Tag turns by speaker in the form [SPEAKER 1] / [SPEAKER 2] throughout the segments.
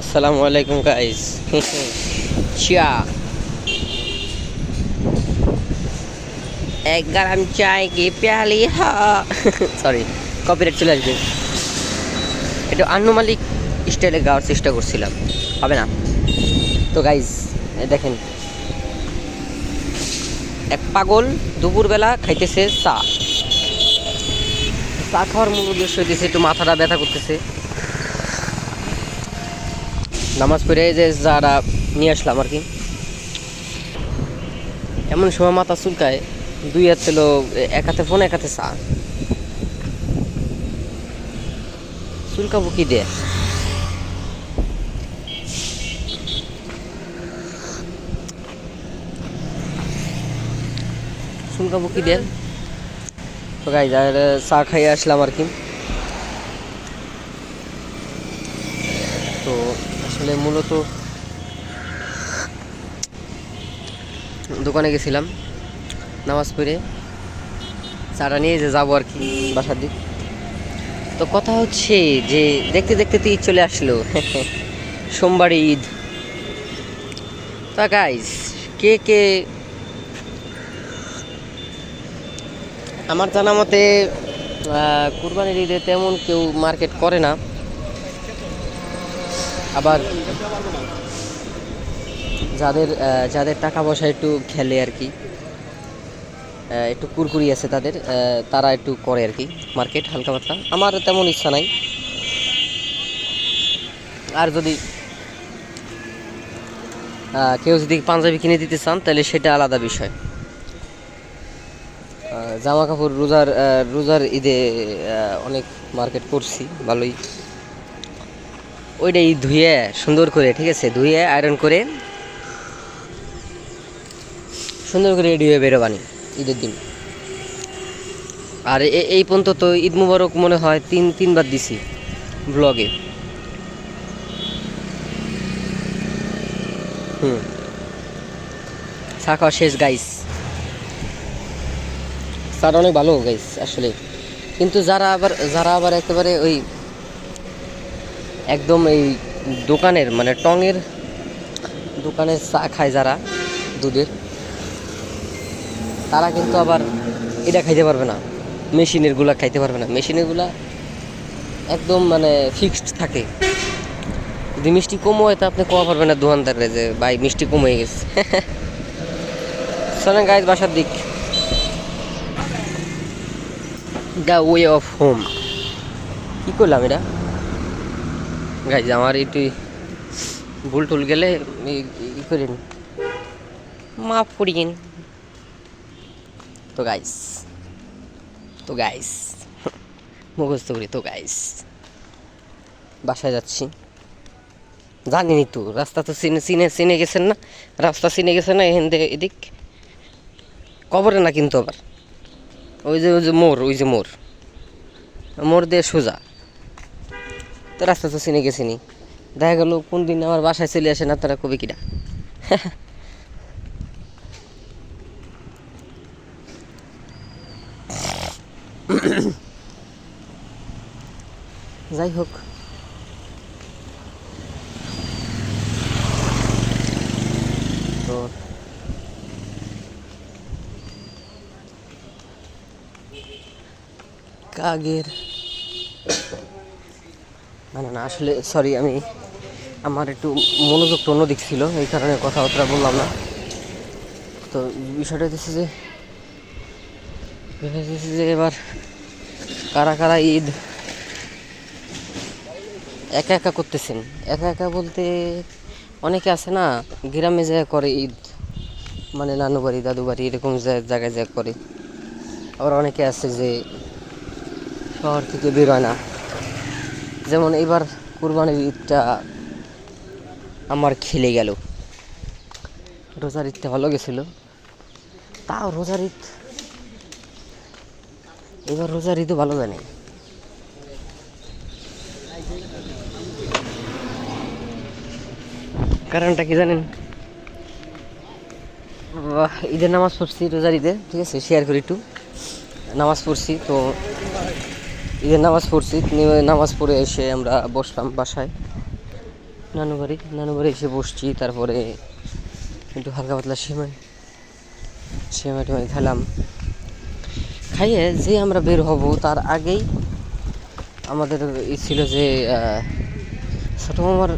[SPEAKER 1] আসসালামু আলাইকুম গাইস। চা এক গরম চায় কি প্যালি হা সরি, কপিরাইট চলে আসবে। একটু আনুমানিক স্টাইলে গাওয়ার চেষ্টা করছিলাম, হবে না তো গাইস। দেখেন, এক পাগল দুপুরবেলা খাইতেছে চা। চা খাওয়ার মূল উদ্দেশ্য হইতেছে একটু মাথাটা ব্যথা করতেছে। নামাজ পড়ে যে যারা নিয়ে আসলাম আর কি, এমন সময় মাথা চুলকায়, দুই হাত ছিল, এক হাতে ফোন এক হাতে চা। চুলকাবো কি দিয়ে? চুলকাবো কি দিয়ে? তো গাইজ, আর চা খাইয়ে আসলাম আর কি। তো আসলে মূলত দোকানে গেছিলাম নামাজ পড়ে, চাটা নিয়ে যে যাবো আর কি বাসার দিক। তো কথা হচ্ছে যে দেখতে দেখতে তো ঈদ চলে আসলো। সোমবারে ঈদ। তা গাইজ, কে কে, আমার জানা মতে কুরবানির ঈদে তেমন কেউ মার্কেট করে না। আবার যাদের যাদের টাকা পয়সা একটু খেলে আর কি, একটু কুরকুরি আছে তাদের, তারা একটু করে আর কি মার্কেট হালকা পাতলা। আমার তেমন ইচ্ছা নাই। আর যদি কেউ যদি পাঞ্জাবি কিনে দিতে চান তাহলে সেটা আলাদা বিষয়। জামা কাপড় রোজার ঈদে অনেক মার্কেট করছি ভালোই। ওইটাই ধুয়ে সুন্দর করে, ঠিক আছে, ধুয়ে আয়রন করে সুন্দর করে রেডি হয়ে বেরোবানি ঈদের দিন। আর এই পর্যন্ত তো ঈদ মুবারক মনে হয় তিনবার দিছি ব্লগে। চা খাওয়া শেষ গাইস। চাটা অনেক ভালো গাইস আসলে। কিন্তু যারা আবার একেবারে ওই একদম এই দোকানের মানে টঙের দোকানের চা খায় যারা, দুধের, তারা কিন্তু আবার এটা খাইতে পারবে না, মেশিনের গুলা খাইতে পারবে না। মেশিনের গুলা একদম মানে ফিক্সড থাকে। যদি মিষ্টি কম হয় তা আপনি কোয়া পারবেন না দোকানদারে যে ভাই মিষ্টি কম হয়ে গেছে। চলেন গাইজ বাসার দিক। The way of home. কী করলাম এটা গাইজ? আমার একটু ভুল টুল গেলে ই করেন, মাফ করিয়েন। তো গাইস, তো গাইস মুখস্থ করি। তো গাইস বাসায় যাচ্ছি। জানিনি তো, রাস্তা তো চিনে গেছেন না, রাস্তা চিনে গেছে না এখান থেকে এদিক। কবরে না কিন্তু আবার ওই যে মোড়, ওই যে মোড় দিয়ে সোজা। তো রাস্তা তো চিনে গেছিনি। দেখা গেল কোন দিন আমার বাসায় চলে আসে না, তারা কবি কিনা। যাই হোক, তো কাগের না আসলে সরি, আমার একটু মনোযোগ তো অন্যদিক ছিল, এই কারণে কথাবার্তা বললাম না। তো বিষয়টা হচ্ছে যে এবার কারা কারা ঈদ একা একা করতেছেন। একা একা বলতে অনেকে আছে না, গ্রামে যায় করে ঈদ, মানে নানু বাড়ি দাদু বাড়ি এরকম জায়গায় যায় করে। আবার অনেকে আছে যে শহর থেকে বেরোয় না। যেমন এবার কুরবানির ঈদটা আমার খেলে গেল। রোজার ঈদটা ভালো গেছিলো, তাও এবার রোজার ঈদও ভালো জানে। কারণটা কি জানেন? ঈদের নামাজ পড়ছি, রোজার ঈদে, ঠিক আছে, শেয়ার করি একটু। নামাজ পড়ছি তো, ঈদের নামাজ পড়ছি, নামাজ পড়ে এসে আমরা বসলাম বাসায়। নানু বাড়ি এসে বসছি, তারপরে একটু হালকা পাতলা সেমাই টেমাই খেলাম। খাইয়ে যে আমরা বের হব তার আগেই আমাদের ছিল যে ছোটো মামার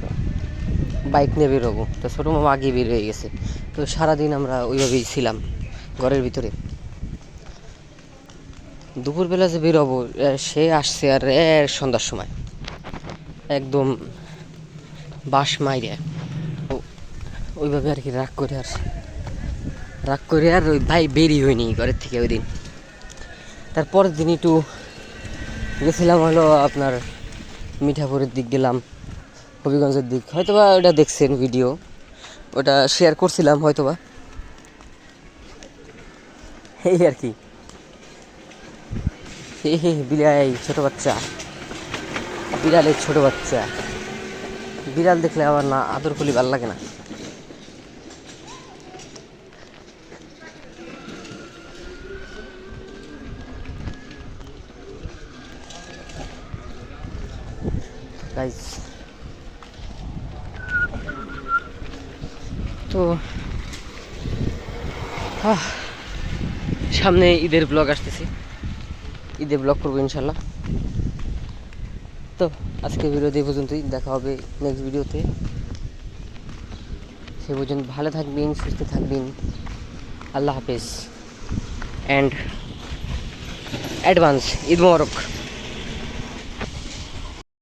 [SPEAKER 1] বাইক নিয়ে বের হবো, তো ছোটো মামা আগে বের হয়ে গেছে। তো সারাদিন আমরা ওইভাবেই ছিলাম ঘরের ভিতরে। দুপুরবেলা যে বের হবো সে আসছে আর সন্ধ্যার সময় একদম বাস মাইরে ওইভাবে আর কি রাগ করে আর ওই ভাই বেরই হয়নি ঘরের থেকে ওই দিন। তারপরের দিন একটু গেছিলাম হলো আপনার মিঠাপুরের দিক গেলাম, হবিগঞ্জের দিক, হয়তোবা ওটা দেখছেন ভিডিও, ওটা শেয়ার করছিলাম হয়তোবা। এই আর কি বিড়াল ছোটো বাচ্চা, বিড়ালের ছোটো বাচ্চা, বিড়াল দেখলে আবার না আদর করলে ভালো লাগে না। গাইস তো সামনে ঈদের ব্লগ আসতেছে, ঈদে ব্লগ করবো ইনশাল্লাহ। তো আজকে ভিডিও এই পর্যন্তই, দেখা হবে নেক্সট ভিডিওতে। সে পর্যন্ত ভালো থাকবেন, সুস্থ থাকবেন। আল্লাহ হাফেজ অ্যান্ড অ্যাডভান্স ঈদ মোবারক।